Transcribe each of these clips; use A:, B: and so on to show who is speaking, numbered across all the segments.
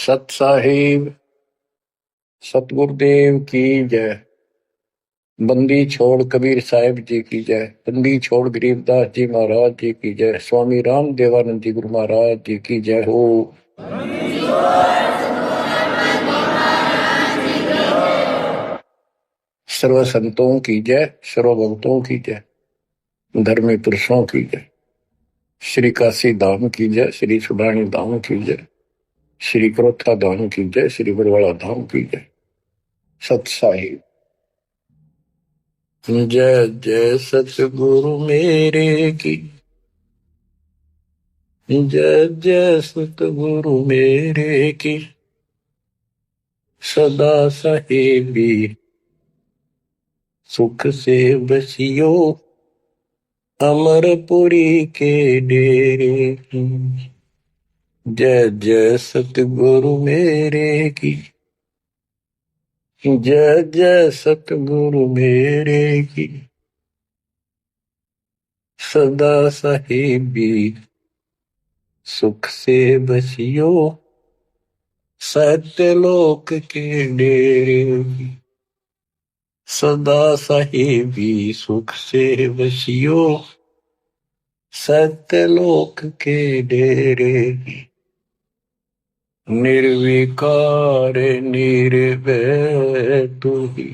A: सत साहिब सतगुरुदेव की जय। बंदी छोड़ कबीर साहिब जी की जय। बंदी छोड़ गरीबदास जी महाराज जी की जय। स्वामी राम देवानंद जी गुरु महाराज जी की जय हो। सर्व संतों की जय, सर्व भक्तों की जय, धर्मी पुरुषों की जय। श्री काशी धाम की जय, श्री सुडानी धाम की जय, श्री क्रोथा धाम की जय, श्री बरवाड़ा धाम की जय। सत साहिब जय जय सतगुरु मेरे की जय जय सतगुरु मेरे की। सदा साहेबी सुख से बसियो अमरपुरी के डेरे की। जय जय सतगुरु मेरे की जय जय सतगुरु मेरे की। सदा साहेबी सुख से बसियो सत्यलोक के डेरे की। सदा साहेबी सुख से बसियो सत्यलोक के डेरे की। निर्विकार निर्भय तू ही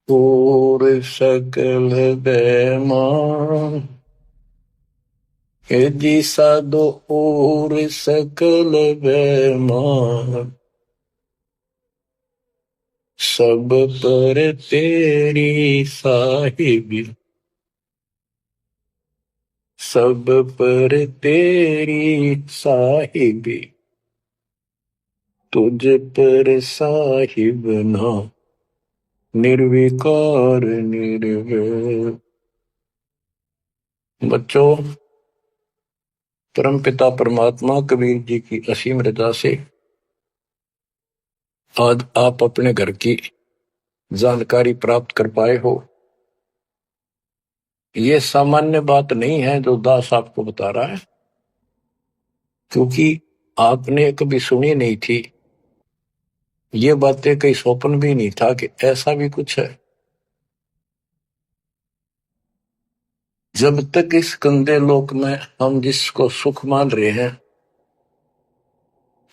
A: और सकल बेमान। हे जी साधो और सकल बेमान। सब पर तेरी साहिबी सब पर तेरी साहिबी। तुझ पर साहिब ना निर्विकार निर्भय। बच्चों, परमपिता परमात्मा कबीर जी की असीम रजा से आज आप अपने घर की जानकारी प्राप्त कर पाए हो। ये सामान्य बात नहीं है जो दास आपको बता रहा है, क्योंकि आपने कभी सुनी नहीं थी। ये बातें कहीं स्वप्न भी नहीं था कि ऐसा भी कुछ है। जब तक इस गंदे लोक में हम जिसको सुख मान रहे हैं,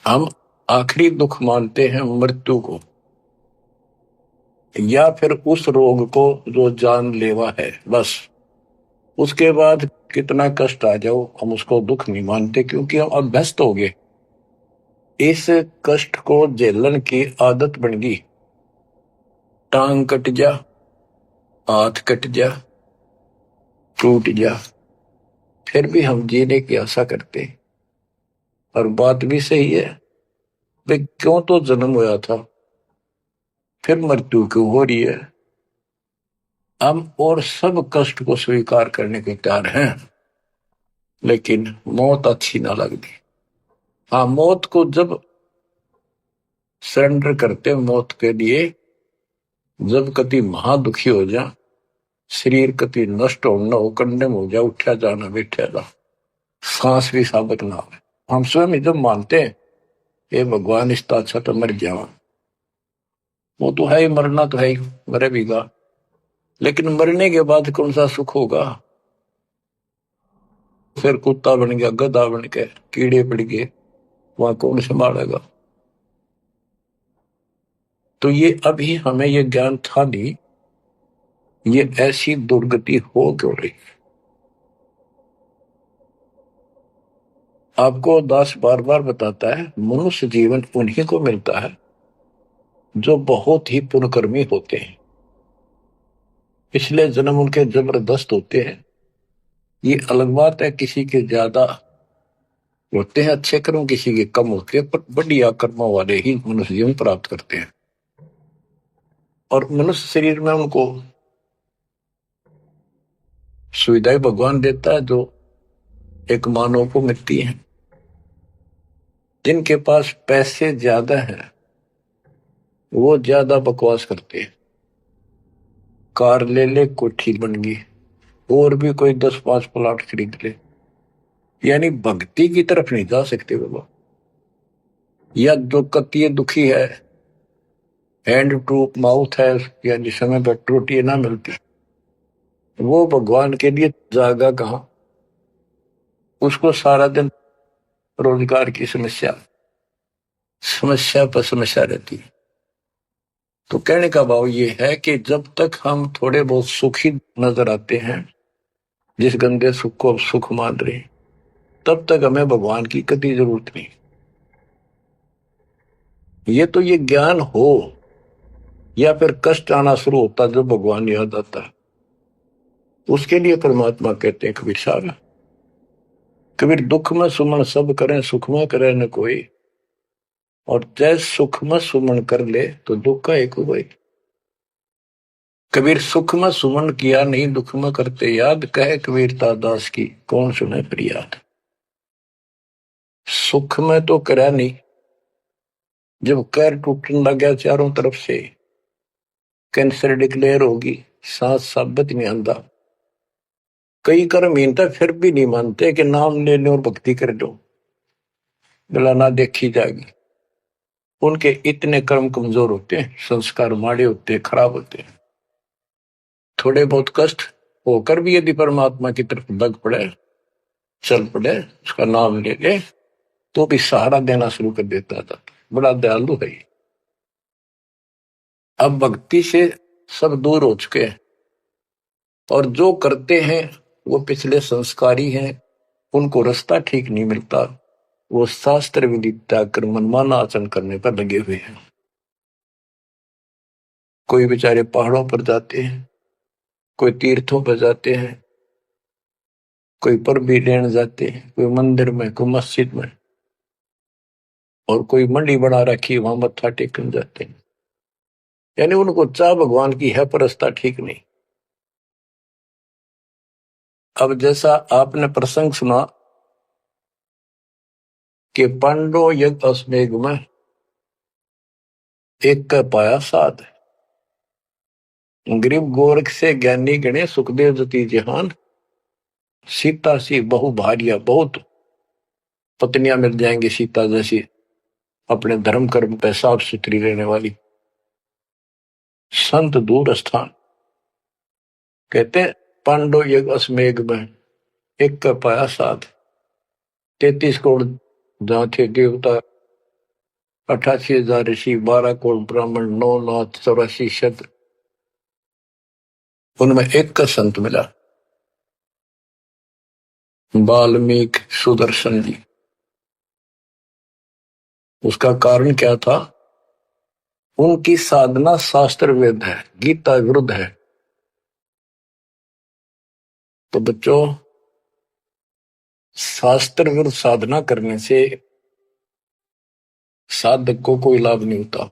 A: हम आखिरी दुख मानते हैं मृत्यु को, या फिर उस रोग को जो जानलेवा है। बस उसके बाद कितना कष्ट आ जाओ हम उसको दुख नहीं मानते, क्योंकि हम अभ्यस्त हो गए। इस कष्ट को झेलने की आदत बन गई। टांग कट जा, हाथ कट जा, टूट जा, फिर भी हम जीने की आशा करते। और बात भी सही है, वे क्यों तो जन्म हुआ था, फिर मृत्यु क्यों हो रही है। हम और सब कष्ट को स्वीकार करने के तैयार हैं, लेकिन मौत अच्छी ना लगती। हाँ, मौत को जब सरेंडर करते मौत के लिए, जब कति महादुखी हो जा, शरीर कति नष्ट होना हो, कंडम हो जा, उठा जाना बैठा जा, सांस भी साबित ना हो, हम स्वयं जब मानते हैं ये भगवान इस अच्छा तो मर जावा। वो तो है ही, मरना तो है ही, मरे भीगा, लेकिन मरने के बाद कौन सा सुख होगा। फिर कुत्ता बन गया, गधा बन के कीड़े पड़ गए, वहां कौन संभालेगा। तो ये अभी हमें ये ज्ञान था नहीं, ये ऐसी दुर्गति हो क्यों रही। आपको दास बार बार बताता है, मनुष्य जीवन उन्हीं को मिलता है जो बहुत ही पुण्यकर्मी होते हैं। पिछले जन्म उनके जबरदस्त होते हैं। ये अलग बात है, किसी के ज्यादा होते हैं अच्छे कर्म, किसी के कम होते हैं, पर बढ़िया कर्मों वाले ही मनुष्य जीवन प्राप्त करते हैं। और मनुष्य शरीर में उनको सुविधाएं भगवान देता है जो एक मानव को मिलती है। जिनके पास पैसे ज्यादा हैं वो ज्यादा बकवास करते हैं। कार ले ले, कोठी बन गई, और भी कोई 10-5 प्लाट खरीद ले, यानी भक्ति की तरफ नहीं जा सकते बाबा। या जो कतिय दुखी है, हैंड टू माउथ है, यानी समय पर रोटी ना मिलती, वो भगवान के लिए जागा कहाँ? उसको सारा दिन रोजगार की समस्या, समस्या पर समस्या रहती है। तो कहने का भाव ये है कि जब तक हम थोड़े बहुत सुखी नजर आते हैं, जिस गंदे सुख को सुख मान रहे, तब तक हमें भगवान की कभी जरूरत नहीं। ये तो ये ज्ञान हो या फिर कष्ट आना शुरू होता जब भगवान याद आता, उसके लिए परमात्मा कहते हैं कबीर साहब, कबीर दुख में सुमन सब करें, सुख में करे न कोई, और जैस सुख में सुमन कर ले तो दुख का एक हुआ। कबीर सुख में सुमन किया नहीं, दुख में करते याद, कहे कबीरता दास की कौन सुने फरियाद। सुख में तो करा नहीं, जब कैर टूटने लग गया चारों तरफ से, कैंसर डिक्लेयर होगी, सांस साबित नहीं आंदा, कई कर्म हीनता फिर भी नहीं मानते कि नाम ले लो और भक्ति कर लो, गला ना देखी जाएगी। उनके इतने कर्म कमजोर होते हैं, संस्कार माड़े होते हैं, खराब होते हैं। थोड़े बहुत कष्ट होकर भी यदि परमात्मा की तरफ लग पड़े, चल पड़े, उसका नाम ले ले, तो भी सहारा देना शुरू कर देता था। बड़ा दयालु है। अब भक्ति से सब दूर हो चुके हैं, और जो करते हैं वो पिछले संस्कारी हैं, उनको रास्ता ठीक नहीं मिलता, वो शास्त्र विधि त्याग कर मनमाना आचरण करने पर लगे हुए हैं। कोई बेचारे पहाड़ों पर जाते हैं, कोई तीर्थों पर जाते हैं, कोई पर भी लेने जाते हैं, कोई मंदिर में, कोई मस्जिद में, और कोई मंडी बना रखी वहां मत्था टेकने जाते हैं। यानी उनको चाह भगवान की है पर रास्ता ठीक नहीं। अब जैसा आपने प्रसंग सुना कि पांडव यज्ञ अश्वमेघ में एक का पाया साध, गरीब गोरख से ज्ञानी गणे, सुखदेव जति जहान, सीता सी बहु भारिया, बहुत पत्नियां मिल जाएंगी सीता जैसी, अपने धर्म कर्म पे साफ सुथरी रहने वाली। संत दूर स्थान, कहते पांडव यज्ञ अश्वमेघ में एक का पाया साध, 33 करोड़ जहां थे देवता, 88,000 ऋषि, 12 करोड़ ब्राह्मण, 9,84 शत, उनमें एक का संत मिला, वाल्मीकि सुदर्शन जी। उसका कारण क्या था? उनकी साधना शास्त्र वेद है, गीता विरुद्ध है। तो बच्चों, शास्त्र विरुद्ध साधना करने से साधक को कोई लाभ नहीं होता।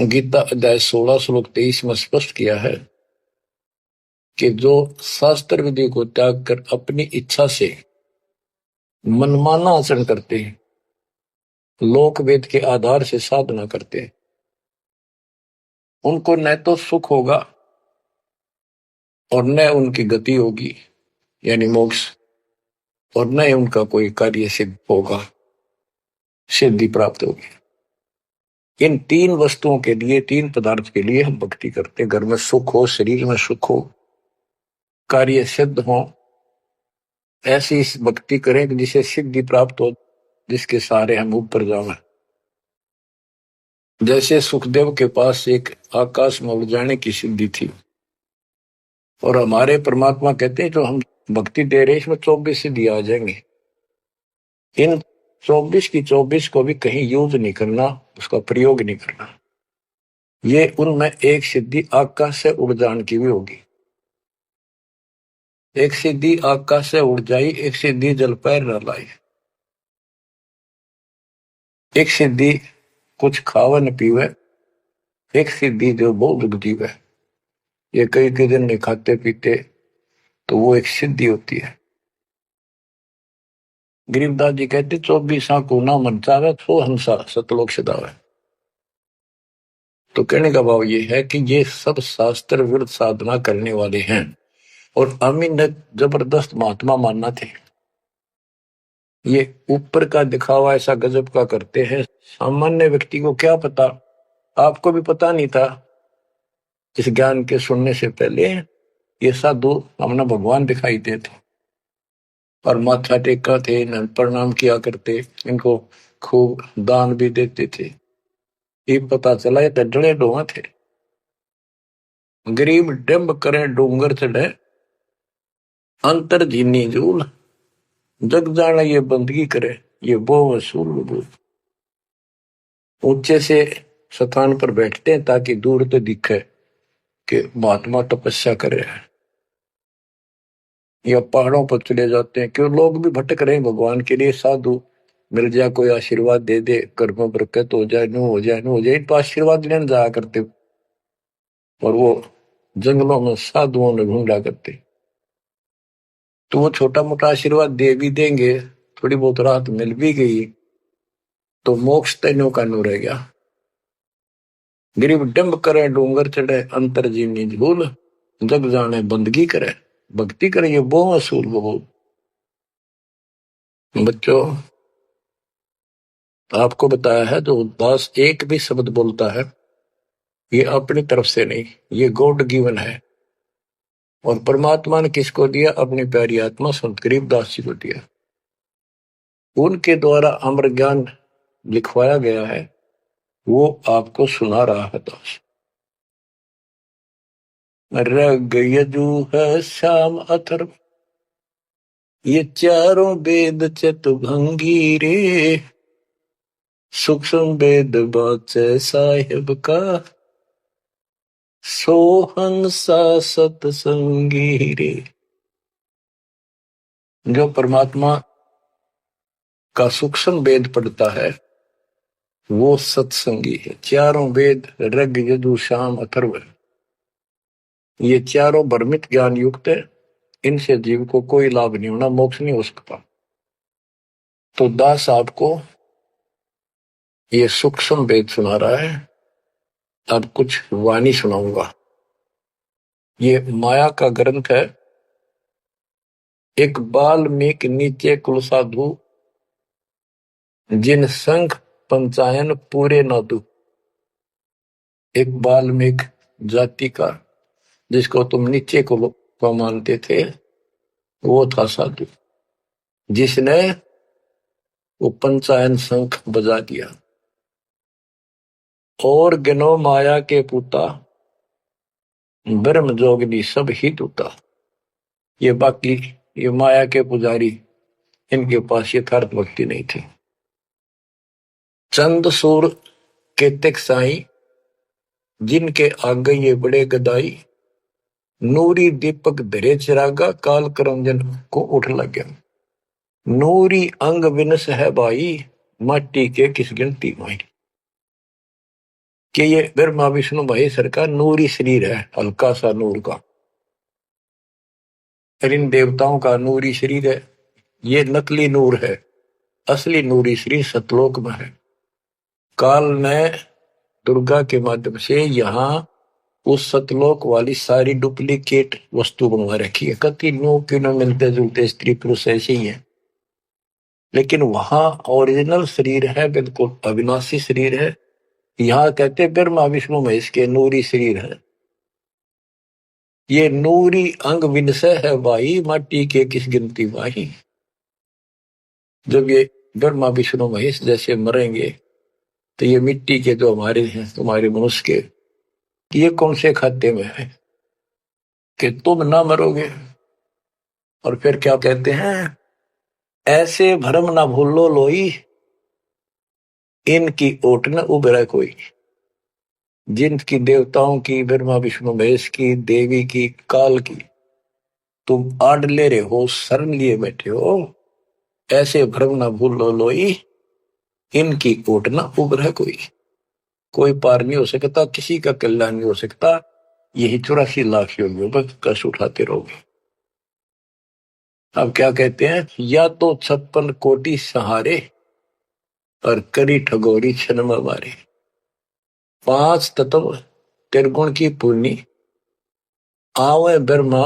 A: गीता अध्याय 16 श्लोक 23 में स्पष्ट किया है कि जो शास्त्र विधि को त्याग कर अपनी इच्छा से मनमाना आचरण करते हैं, लोक वेद के आधार से साधना करते हैं, उनको न तो सुख होगा और न उनकी गति होगी, यानी मोक्ष, और न उनका कोई कार्य सिद्ध होगा, सिद्धि प्राप्त होगी। इन तीन वस्तुओं के लिए, तीन पदार्थ के लिए हम भक्ति करते हैं। घर में सुख हो, शरीर में सुख हो, कार्य सिद्ध हो, ऐसी भक्ति करें कि जिसे सिद्धि प्राप्त हो, जिसके सहारे हम ऊपर जाए। जैसे सुखदेव के पास एक आकाश में उड़ जाने की सिद्धि थी, और हमारे परमात्मा कहते हैं जो हम भक्ति दे रहे इसमें 24 सिद्धि आ जाएंगे। इन 24 की 24 को भी कहीं यूज नहीं करना, उसका प्रयोग नहीं करना। ये उनमें एक सिद्धि आकाश से उड़ जाने की भी होगी। एक सिद्धि आकाश से उड़ जाई, एक सिद्धि जल पैर न लाई, एक सिद्धि कुछ खावे न पीवे, एक सिद्धि जो बहुत जीवे। ये कई कई दिन नहीं खाते पीते तो वो एक सिद्धि होती है। गरीबदास जी कहते 24 को ना मन चावे तो हंसा सतलोक सदावे। तो कहने का भाव ये है कि ये सब शास्त्र विरुद्ध साधना करने वाले हैं, और अमीन ने जबरदस्त महात्मा मानना थे। ये ऊपर का दिखावा ऐसा गजब का करते हैं, सामान्य व्यक्ति को क्या पता। आपको भी पता नहीं था इस ज्ञान के सुनने से पहले। ये साधु हमने भगवान दिखाई देते और माथा टेका थे, इन्हें प्रणाम किया करते, इनको खूब दान भी देते थे। ये पता चला ये डले डोहा थे। गरीब डिम्ब करे डूंगर चढ़े, अंतर जीनी जूल, जग जाना ये बंदगी करे, ये वो वसूल वजूल। ऊंचे से स्थान पर बैठते हैं ताकि दूर तो दिखे कि महात्मा तपस्या कर रहे हैं, या पहाड़ों पर चले जाते हैं क्यों लोग भी भटक रहे हैं भगवान के लिए। साधु मिल जाए, कोई आशीर्वाद दे दे, घर में बरकत हो जाए, नो हो जाए, नो हो जाए, तो आशीर्वाद लेने जाया करते। और वो जंगलों में साधुओं में ढूंढा करते, तो वो छोटा मोटा आशीर्वाद दे भी देंगे, थोड़ी बहुत राहत मिल भी गई तो मोक्ष तैनो का नो रह गया। गरीब डंब करे डूंगर चढ़े, अंतर जीवनी झूल, जग जाने बंदगी करे, भक्ति करे, ये वो असूल वो। बच्चों, आपको बताया है जो उदास एक भी शब्द बोलता है ये अपनी तरफ से नहीं, ये गॉड गिवन है। और परमात्मा ने किसको दिया? अपनी प्यारी आत्मा संत गरीबदास जी को दिया। उनके द्वारा अमर ज्ञान लिखवाया गया है, वो आपको सुना रहा है दास। रग यजु है श्याम अथर्व, ये चारों वेद चतुभंगी रे, सूक्ष्म वेद बाचे साहिब का, सोहन सा सतसंगी रे। जो परमात्मा का सूक्ष्म वेद पढ़ता है वो सत्संगी है। चारों वेद ऋग यजु साम अथर्व, ये चारों भ्रमित ज्ञान युक्त है, इनसे जीव को कोई लाभ नहीं होना, मोक्ष नहीं हो सकता। तो दास आपको ये सूक्ष्म वेद सुना रहा है। अब कुछ वाणी सुनाऊंगा। ये माया का ग्रंथ है। एक बाल्मीकि नीचे कुल साधु, जिन संघ पंचायन पूरे न दू। एक बाल्मीकि जाति का, जिसको तुम नीचे को मानते थे, वो था साधु, जिसने वो पंचायन शंख बजा दिया। और गिनो माया के पुता, ब्रह्म जोगनी सब ही टूटा। ये बाकी ये माया के पुजारी, इनके पास यथार्थ भक्ति नहीं थी। चंद सूर केतक साई, जिनके आगे ये बड़े गदाई, नूरी दीपक धरे चिरागा, काल करंजन को उठ लग गया। नूरी अंग विनस है भाई, माटी के किस गिनती माई। कि ये ब्रह्मा विष्णु महेश्वर का नूरी शरीर है, हल्का सा नूर का। इन देवताओं का नूरी शरीर है, ये नकली नूर है, असली नूरी शरीर सतलोक में है। काल ने दुर्गा के माध्यम से यहाँ उस सतलोक वाली सारी डुप्लीकेट वस्तु बनवा रखी है। कति नो क्यों मिलते जुलते स्त्री पुरुष ऐसे ही है, लेकिन वहां ओरिजिनल शरीर है, बिल्कुल अविनाशी शरीर है। यहाँ कहते ब्रह्मा विष्णु महेश के नूरी शरीर है। ये नूरी अंग विनसय है भाई, माटी के किस गिनती वाही। जब ये ब्रह्मा विष्णु महेश जैसे मरेंगे तो ये मिट्टी के जो हमारे हैं, तुम्हारे मनुष्य के, ये कौन से खाते में है कि तुम ना मरोगे। और फिर क्या कहते हैं? ऐसे भरम ना भूलो लोई, इनकी ओट न उभरा कोई। जिनकी देवताओं की, ब्रह्मा विष्णु महेश की, देवी की, काल की तुम आड़ ले रहे हो, शरण लिए बैठे हो, ऐसे भ्रम ना भूलो लोई, इनकी ओट न उभरा कोई। कोई पार नहीं हो सकता, किसी का कल्याण नहीं हो सकता। यही 84 लाख योगियों पर कष्ट उठाते रहोगे। अब क्या कहते हैं? या तो 56 कोटि सहारे, और करी ठगोरी छन मारे। 5 तत्व त्रिगुण की पूर्णी, आवे ब्रह्मा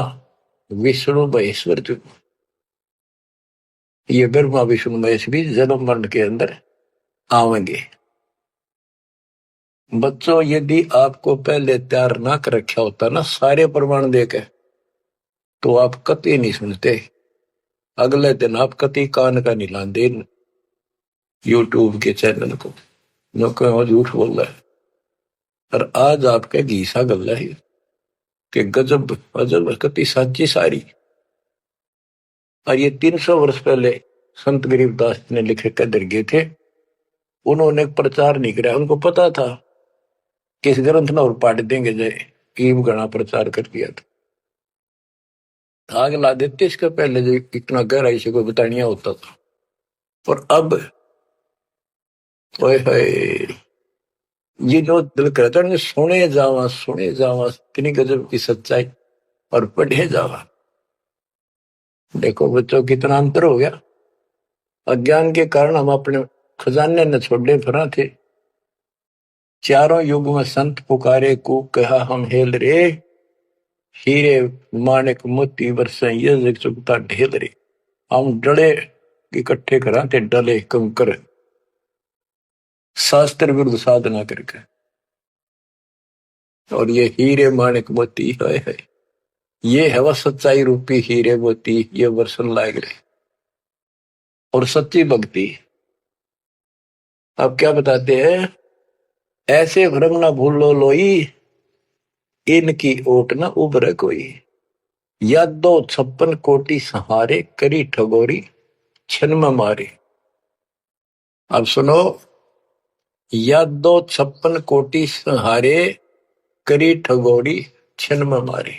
A: विष्णु महेश्वर जो। ये ब्रह्मा विष्णु महेश भी जन्म मरण के अंदर आवेंगे। बच्चों, यदि आपको पहले तैयार ना कर रखा होता ना सारे प्रमाण देके, तो आप कति नहीं सुनते। अगले दिन आप कति कान का नहीं लाते यूट्यूब के चैनल को, जो कहो झूठ बोल रहा है। और आज आपके घीसा गल है कि गजब अजब कति साची सारी। और ये 300 वर्ष पहले संत गरीबदास ने लिखे कदर गए थे। उन्होंने प्रचार नहीं किया, उनको पता था कि इस ग्रंथ ना और पाट देंगे जय ईब गणा प्रचार कर दिया था। आग ला देते इसका पहले जो इतना गहराई से कोई बतानिया होता था। और अब ओए होए, ये जो दिल करता है सुने जावा इतनी गजब की सच्चाई और पढ़े जावा। देखो बच्चों कितना अंतर हो गया। अज्ञान के कारण हम अपने खजाने न छोड़े फिरा थे। चारों युग में संत पुकारे को कहा हम हेल रे, हीरे माणिक मोती वर्षे ये जग चुकता ढेल रे। हम डले इकट्ठे करा थे, डले कंकर शास्त्र विरुद्ध साधना करके। और ये हीरे माणिक मोती है, ये है वह सच्चाई रूपी हीरे मोती, ये वर्षन लायक रहे। और सच्ची भक्ति अब क्या बताते हैं, ऐसे भ्रम ना भूलो लोई, इनकी ओट न उभरे कोई। या 256 कोटि सहारे, करी ठगोरी छन में मारे। अब सुनो, या 256 कोटि सहारे, करी ठगोरी छन में मारे।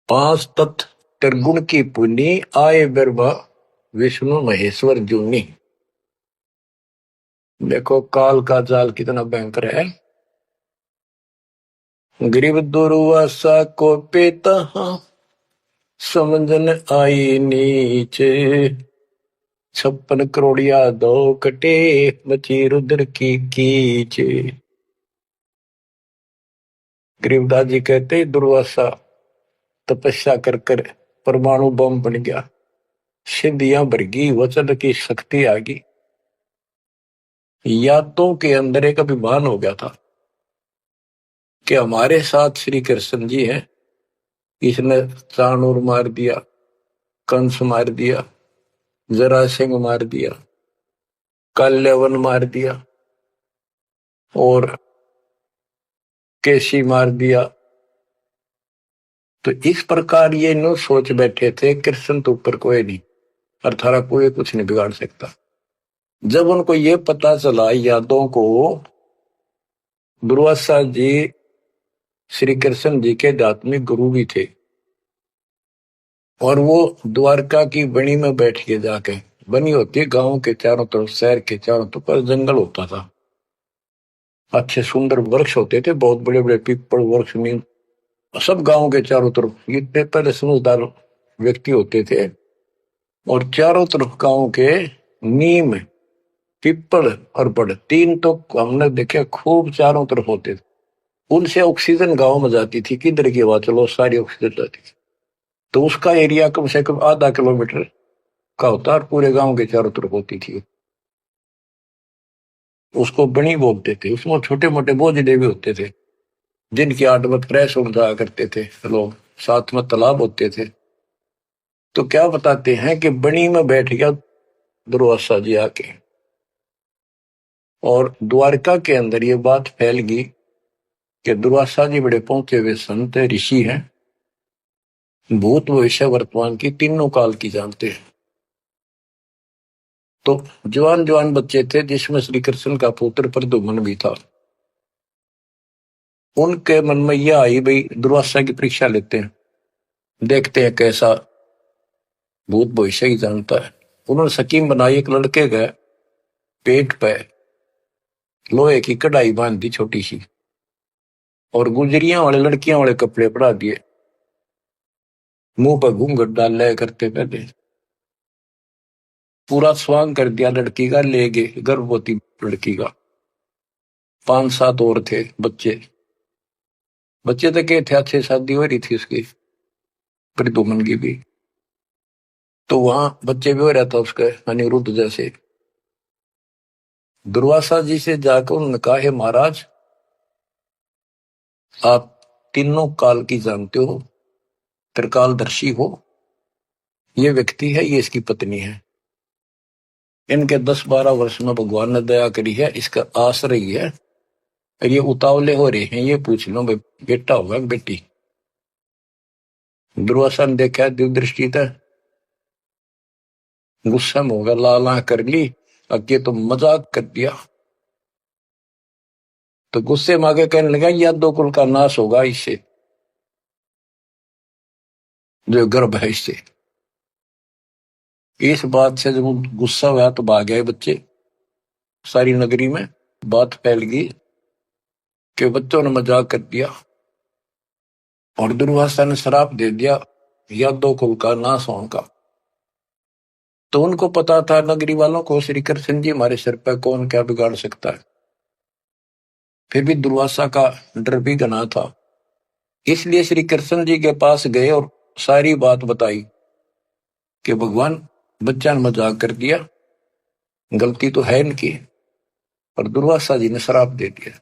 A: 5 तत्व त्रिगुण की पुनी, आए ब्रह्मा विष्णु महेश्वर जूनी। देखो काल का जाल कितना भयंकर है। गरीब दुर्वासा को पेता समझन आई नीचे, 56 करोड़िया 2 कटे, बची रुद्र की कीचे। गरीबदास जी कहते दुर्वासा तपस्या कर कर परमाणु बम बन गया, सिद्धियां भर गई, वचन की शक्ति आ गई। यादों के अंदर एक अभिमान हो गया था कि हमारे साथ श्री कृष्ण जी हैं। इसने चाणूर मार दिया, कंस मार दिया, जरासिंह मार दिया, कल्यवन मार दिया और केसी मार दिया। तो इस प्रकार ये नो सोच बैठे थे कृष्ण तो ऊपर कोई नहीं और थारा कोई कुछ नहीं बिगाड़ सकता। जब उनको ये पता चला यादों को, दुर्वासा जी श्री कृष्ण जी के आध्यात्मिक गुरु भी थे और वो द्वारका की बनी में बैठ के जाके, बनी होती है गांव के चारों तरफ, शहर के चारों तरफ पर जंगल होता था, अच्छे सुंदर वृक्ष होते थे, बहुत बड़े बड़े पीपल वृक्ष, नीम, सब गांव के चारों तरफ। इतने पहले समझदार व्यक्ति होते थे और चारों तरफ गांव के नीम, पीपल और बड़, 3 तो हमने देखे खूब चारों तरफ होते थे। उनसे ऑक्सीजन गांव में जाती थी, किधर की हवा चलो सारी ऑक्सीजन जाती थी। तो उसका एरिया कम से कम आधा किलोमीटर का होता और पूरे गांव के चारों तरफ होती थी। उसको बनी बोलते थे। उसमें छोटे मोटे बोझले भी होते थे जिनकी 8 मत क्रैश हो जाया करते थे लोग, साथ में तालाब होते थे। तो क्या बताते हैं कि बनी में बैठ गया दुर्वासा जी आके, और द्वारका के अंदर ये बात फैल गई कि दुर्वासा जी बड़े पहुंचे हुए संत ऋषि हैं, भूत भविष्य वर्तमान की तीनों काल की जानते हैं। तो जवान जवान बच्चे थे जिसमें श्री कृष्ण का पुत्र प्रद्युम्न भी था। उनके मन में यह आई भाई दुर्वासा की परीक्षा लेते हैं, देखते हैं कैसा भूत भविष्य ही जानता है। उन्होंने स्कीम बनाई, एक लड़के के पेट पे लोहे की कढ़ाई बांध दी छोटी सी और गुजरियां वाले लड़कियां वाले कपड़े पड़ा दिए, मुंह पर घूंघट डाल लिया करते पहले, पूरा स्वांग कर दिया लड़की का, ले गए गर्भवती लड़की का। 5-7 और थे बच्चे, बच्चे तो क्या थे, अच्छे शादी हो रही थी उसकी प्रद्युम्न की भी। तो वहां बच्चे भी हो रहा था उसके अनिरुद्ध जैसे। दुर्वासा जी से जाकर उन्होंने कहा, हे महाराज, आप तीनों काल की जानते हो, त्रिकालदर्शी हो। ये व्यक्ति है, ये इसकी पत्नी है। इनके 10-12 वर्ष में भगवान ने दया करी है, इसका आश्रय है। ये उतावले हो रहे हैं, ये पूछ लो भाई बेटा होगा कि बेटी। दुर्वासा ने देखा दिव्य दृष्टि था, गुस्सा में होगा, लाला कर ली, अब ये तो मजाक कर दिया। तो गुस्से में आगे कहने लगा, यह दो कुल का नाश होगा इससे, जो गर्भ है इससे। इस बात से जब गुस्सा हुआ तो भाग गए बच्चे। सारी नगरी में बात फैल गई कि बच्चों ने मजाक कर दिया और दुर्वासा ने श्राप दे दिया या दो कुल का नाश होने का। तो उनको पता था, नगरी वालों को, श्री कृष्ण जी हमारे सिर पर कौन क्या बिगाड़ सकता है। फिर भी दुर्वासा का डर भी घना था, इसलिए श्री कृष्ण जी के पास गए और सारी बात बताई कि भगवान, बच्चा ने मजाक कर दिया, गलती तो है इनकी, और दुर्वासा जी ने श्राप दे दिया,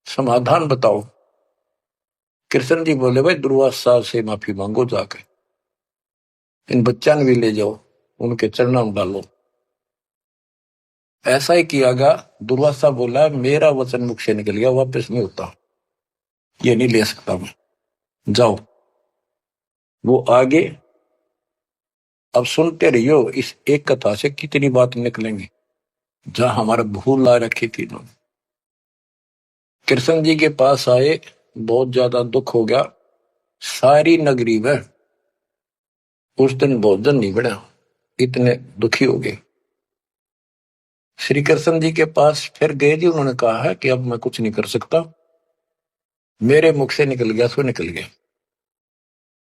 A: समाधान बताओ। कृष्ण जी बोले, भाई दुर्वासा से माफी मांगो जाकर, इन बच्चा ने भी ले जाओ, उनके चरणों में डालो। ऐसा ही किया गया। दुर्वासा बोला, मेरा वचन मुख से निकल गया, वापस नहीं होता, ये नहीं ले सकता मैं, जाओ। वो आगे, अब सुनते रहियो, इस एक कथा से कितनी बात निकलेंगी, जहां हमारा भूल ला रखी थी इन्होंने। कृष्ण जी के पास आए, बहुत ज्यादा दुख हो गया। सारी नगरी में उस दिन भोजन नहीं बना, इतने दुखी हो गए। श्री कृष्ण जी के पास फिर गए जी, उन्होंने कहा है कि अब मैं कुछ नहीं कर सकता, मेरे मुख से निकल गया सो निकल गया।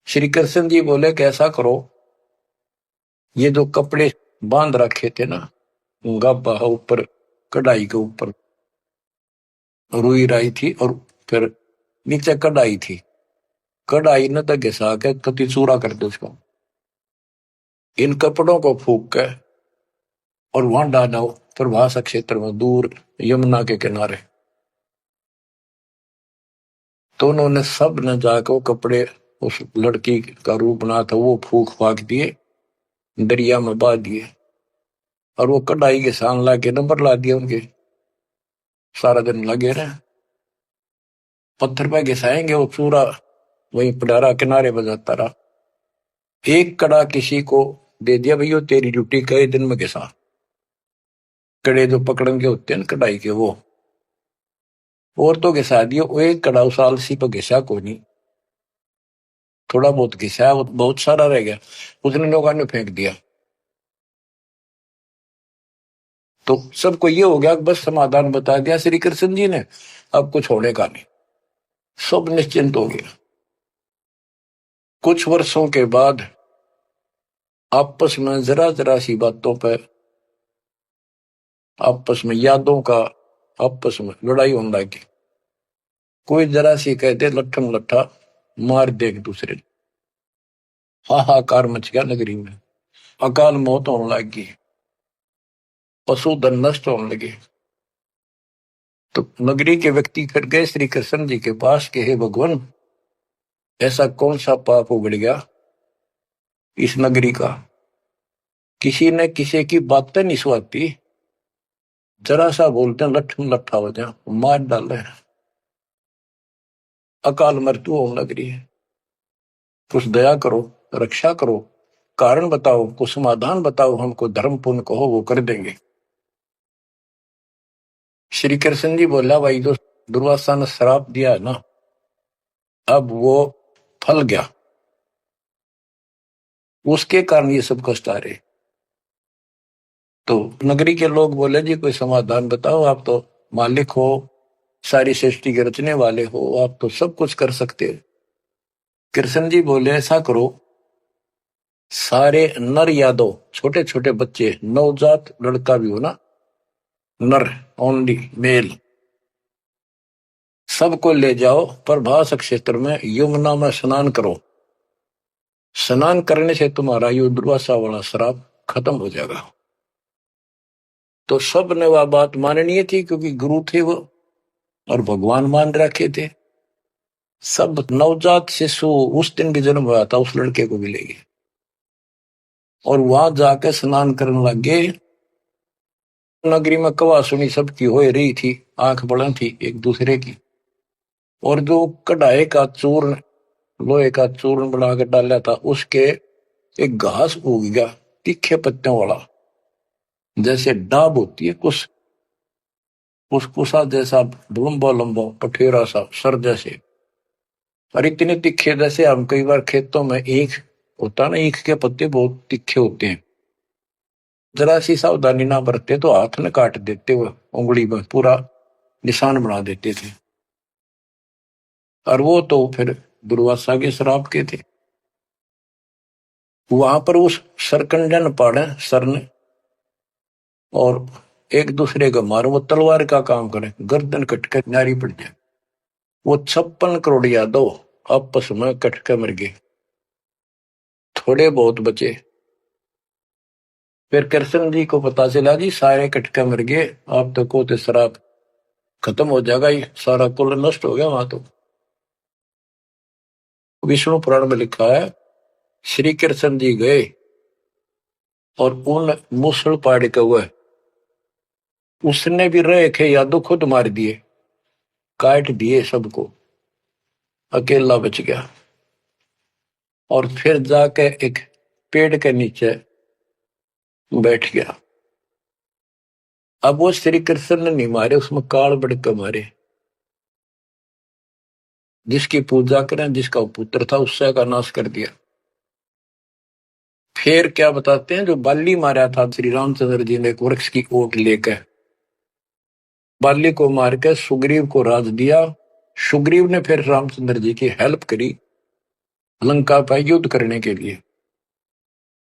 A: श्री कृष्ण जी बोले, कैसा करो, ये जो कपड़े बांध रखे थे ना, गाबा ऊपर, कढ़ाई के ऊपर रुई राई थी और फिर नीचे कढ़ाई थी, कढ़ाई न तो घिसा के कति चूरा कर दो उसको, इन कपड़ों को फूक के और वहां डालो प्रभास क्षेत्र में, दूर यमुना के किनारे। तो उन्होंने सब ने जाकर वो कपड़े, उस लड़की का रूप बना था, वो फूक फाक दिए, दरिया में बहा दिए, और वो कढ़ाई के सान ला के नंबर ला दिया उनके। सारा दिन लगे रहे, पत्थर पे घिसाएंगे, वो चूरा वहीं पडारा किनारे बजाता रहा। एक कड़ा किसी को दे दिया, भैया तेरी ड्यूटी कई दिन में घिसा। कड़े जो पकड़न के होते हैं ना कढ़ाई के, वो और तो घिसा दिया, वो एक कड़ा उस आलसी पर घिसा को नहीं, थोड़ा बहुत घिसा, वो बहुत सारा रह गया, उसने लोगों ने फेंक दिया। तो सबको ये हो गया कि बस समाधान बता दिया श्री कृष्ण जी ने, अब कुछ होने का नहीं, सब निश्चिंत हो गया। कुछ वर्षों के बाद आपस में जरा जरा सी बातों पर, आपस में यादों का, आपस में लड़ाई होने लगी। कोई जरा सी कहते लट्ठम लट्ठा मार दे एक दूसरे, हाहाकार मच गया नगरी में, अकाल मौत होने लगी, पशुधन नष्ट होने लगे। तो नगरी के व्यक्ति फिर गए श्री कृष्ण जी के पास कि हे भगवान, ऐसा कौन सा पाप उगड़ गया इस नगरी का, किसी ने किसी की बातें नहीं सुहाती, जरा सा बोलते हैं लट्ठम लट्ठा हो जाए, मार डाले, अकाल मृत्यु होने लग रही है। कुछ दया करो, रक्षा करो, कारण बताओ, कुछ समाधान बताओ, हमको धर्म पुण्य कहो, वो कर देंगे। श्री कृष्ण जी बोला, भाई जो दुर्वासा ने श्राप दिया है ना, अब वो फल गया, उसके कारण ये सब कष्ट आ रहे। तो नगरी के लोग बोले, जी कोई समाधान बताओ, आप तो मालिक हो, सारी सृष्टि के रचने वाले हो, आप तो सब कुछ कर सकते हो। कृष्ण जी बोले, ऐसा करो, सारे नर यादव, छोटे छोटे बच्चे, नवजात लड़का भी हो ना, नर, ओनली मेल, सबको ले जाओ प्रभास क्षेत्र में, यमुना में स्नान करो, स्नान करने से तुम्हारा ये दुर्वासा वाला श्राप खत्म हो जाएगा। तो सब ने वह बात माननी थी, क्योंकि गुरु थे वो और भगवान मान रखे थे। सब नवजात शिशु उस दिन भी जन्म हुआ था उस लड़के को भी ले गए और वहां जाके स्नान करने लग गए। नगरी में कवा सुनी सबकी हो रही थी, आंख बड़ा थी एक दूसरे की। और जो कढ़ाई का चूर्ण, लोहे का चूर्ण बना के डाला था, उसके एक घास उग गया तीखे पत्तियों वाला, जैसे डाब होती है कुछ कुसकुसा जैसा, लंबा लंबा पठेरा सा सर जैसे, और इतने तीखे जैसे हम कई बार खेतों में ईख होता ना, ईख के पत्ते बहुत तीखे होते हैं, जरा सी सावधानी ना बरते तो हाथ में काट देते, वो उंगली में पूरा निशान बना देते थे। और वो तो फिर दुर्वासा के श्राप के थे। वहां पर उस सरकंडन पाड़े सर ने और एक दूसरे को मारो, वो तलवार का काम करे, गर्दन कटकर नारी पड़ जाए। वो 56 करोड़ यादव आपस में कटके मर गए, थोड़े बहुत बचे। फिर कृष्ण जी को पता चला जी सारे कटके मर गए, आप तो को श्राप खत्म हो जाएगा, ये सारा कुल नष्ट हो गया। वहां तो विष्णु पुराण में लिखा है, श्री कृष्ण जी गए और उन मूसल पाड़ के हुए, उसने भी रहे थे यादव खुद मार दिए, काट दिए सबको, अकेला बच गया। और फिर जाके एक पेड़ के नीचे बैठ गया। अब वो श्री कृष्ण ने नहीं मारे, उसमें काल बड़के मारे। जिसकी पूजा करें, जिसका पुत्र था, उससे का नाश कर दिया। फिर क्या बताते हैं, जो बाली मारा था श्री रामचंद्र जी ने एक वृक्ष की ओट लेकर, बाली को मार के सुग्रीव को राज दिया। सुग्रीव ने फिर रामचंद्र जी की हेल्प करी लंका पर युद्ध करने के लिए।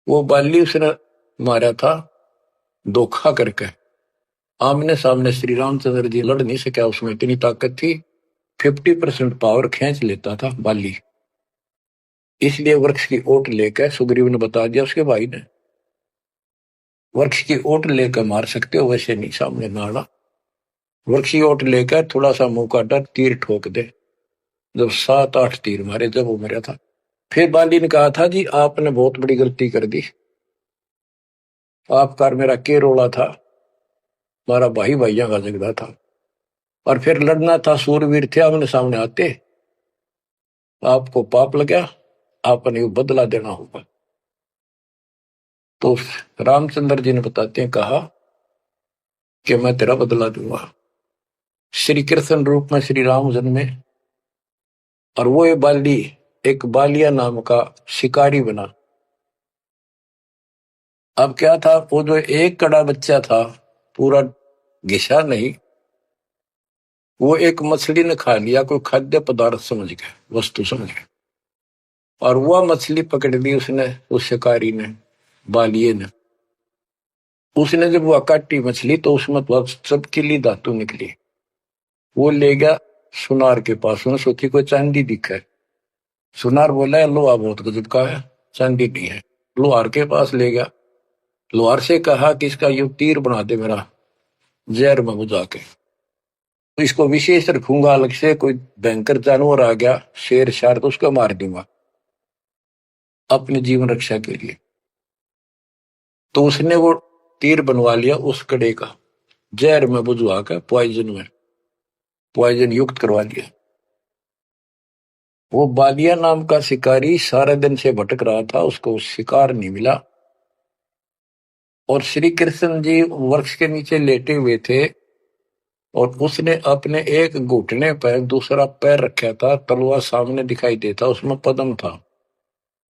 A: वो बाली उसने मारा था धोखा करके, आमने सामने श्री रामचंद्र जी लड़ नहीं सका, उसमें इतनी ताकत थी, 50% पावर खींच लेता था बाली। इसलिए वृक्ष की ओट लेकर सुग्रीव ने बता दिया उसके भाई ने, वृक्ष की ओट लेकर मार सकते हो, वैसे नहीं सामने ना आना। वृक्ष की ओट लेकर थोड़ा सा मुंह काटा, तीर ठोक दे। जब 7-8 तीर मारे, जब वो मरा था। फिर बाली ने कहा था जी आपने बहुत बड़ी गलती कर दी, आपका मेरा के रोला था, हमारा भाई भाइयों का झगड़ा था, और फिर लड़ना था, सूरवीर थे, आमने सामने आते, आपको पाप लगा, आपने वो बदला देना होगा। तो रामचंद्र जी ने बताते हैं, कहा कि मैं तेरा बदला दूंगा। श्री कृष्ण रूप में श्री राम जन्मे और वो ये बाली एक बालिया नाम का शिकारी बना। अब क्या था, वो जो एक कड़ा बच्चा था, पूरा घिसा नहीं, वो एक मछली ने खा लिया, कोई खाद्य पदार्थ समझ गया, वस्तु समझ गया, और वह मछली पकड़ ली उसने, उस शिकारी ने, बालिए ने। उसने जब वह काटी मछली तो उसमें बहुत चमकीली धातु निकली। वो ले गया सुनार के पास में, सोची कोई चांदी दिखा। सुनार बोला लोहा बहुत गजब का है, चांदी नहीं है। लोहार के पास ले गया, लोहार से कहा कि इसका ये तीर बना दे मेरा, जहर में बुझा के, तो इसको विशेष रखूंगा अलग से, कोई भयंकर जानवर आ गया, शेर शार, तो उसको मार दूंगा अपने जीवन रक्षा के लिए। तो उसने वो तीर बनवा लिया उस कड़े का, जहर में बुझवा कर पॉइजन युक्त करवा लिया। वो बालिया नाम का शिकारी सारे दिन से भटक रहा था, उसको शिकार नहीं मिला। और श्री कृष्ण जी वृक्ष के नीचे लेटे हुए थे और उसने अपने एक घुटने पर दूसरा पैर रखा था, तलवार सामने दिखाई देता, उसमें पद्म था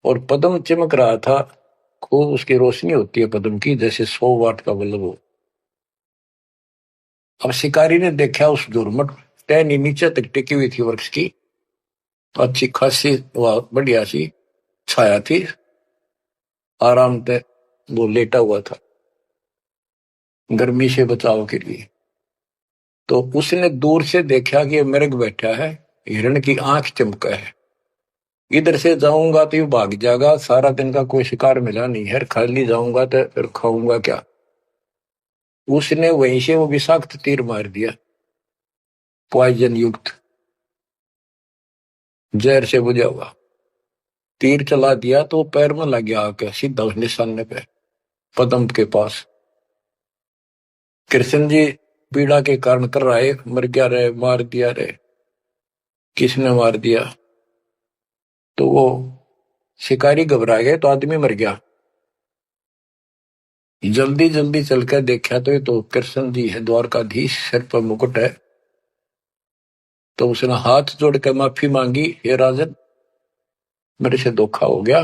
A: और पद्म चमक रहा था, खूब उसकी रोशनी होती है पद्म की, जैसे 100 वाट का बल्ब हो। अब शिकारी ने देखा उस झुरमुट टहनी नीचे तक टिकी हुई थी वृक्ष की, अच्छी खासी बढ़िया सी छाया थी, आराम से वो लेटा हुआ था गर्मी से बचाव के लिए। तो उसने दूर से देखा कि मृग बैठा है, हिरण की आंख चमका है, इधर से जाऊंगा तो ये भाग जाएगा, सारा दिन का कोई शिकार मिला नहीं है, खाली जाऊंगा तो फिर खाऊंगा क्या। उसने वहीं से वो विषाक्त तीर मार दिया, पॉइजन युक्त, जहर से बुझा हुआ तीर चला दिया, तो पैर में लग गया आके सीधा उस निशाने पे, पदम के पास। कृष्ण जी पीड़ा के कारण कर रहा है, मर गया रे, मार दिया रे, किसने मार दिया। तो वो शिकारी घबरा गए, तो आदमी मर गया। जल्दी जल्दी चलकर देखा तो ये तो कृष्ण जी है, द्वारकाधीश, सिर पर मुकुट है। तो उसने हाथ जोड़ कर माफी मांगी, हे राजन, मेरे से धोखा हो गया,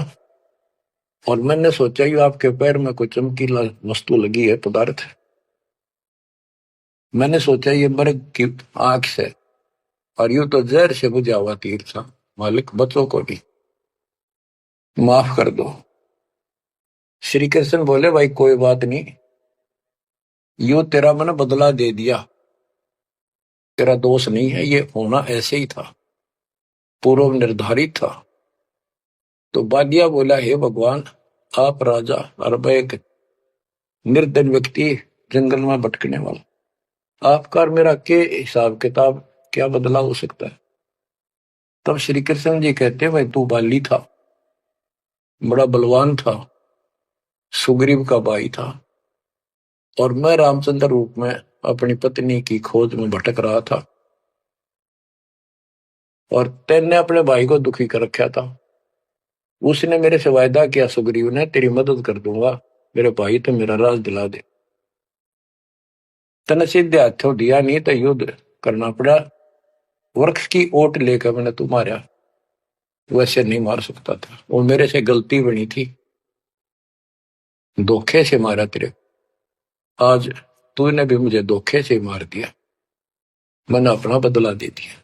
A: और मैंने सोचा कि आपके पैर में कोई चमकीला वस्तु लगी है, पदार्थ। मैंने सोचा ये मर्ग की आंख से, और यूं तो जहर से बुझा हुआ तीर था। मालिक, बच्चों को भी माफ कर दो। श्री कृष्ण बोले, भाई कोई बात नहीं, यूं तेरा मैंने बदला दे दिया, तेरा दोष नहीं है, ये होना ऐसे ही था, पूर्व निर्धारित था। तो बादिया बोला, हे भगवान, आप राजा और मैं एक निर्धन व्यक्ति, जंगल में भटकने वाला, आपका और मेरा के हिसाब किताब, क्या बदला हो सकता है। तब श्री कृष्ण जी कहते, भाई तू बाली था, बड़ा बलवान था, सुग्रीव का भाई था, और मैं रामचंद्र रूप में अपनी पत्नी की खोज में भटक रहा था, और तेने अपने भाई को दुखी कर रखा था। उसने मेरे से वायदा किया, सुग्रीव ने, तेरी मदद कर दूंगा, मेरे भाई तो मेरा राज दिला दे। तने सीधे हाथों दिया नहीं तो युद्ध करना पड़ा, वृक्ष की ओट लेकर मैंने तू मारा, वैसे नहीं मार सकता था, वो मेरे से गलती बनी थी, धोखे से मारा तेरे, आज तूने भी मुझे धोखे से मार दिया, मैंने अपना बदला दे दिया।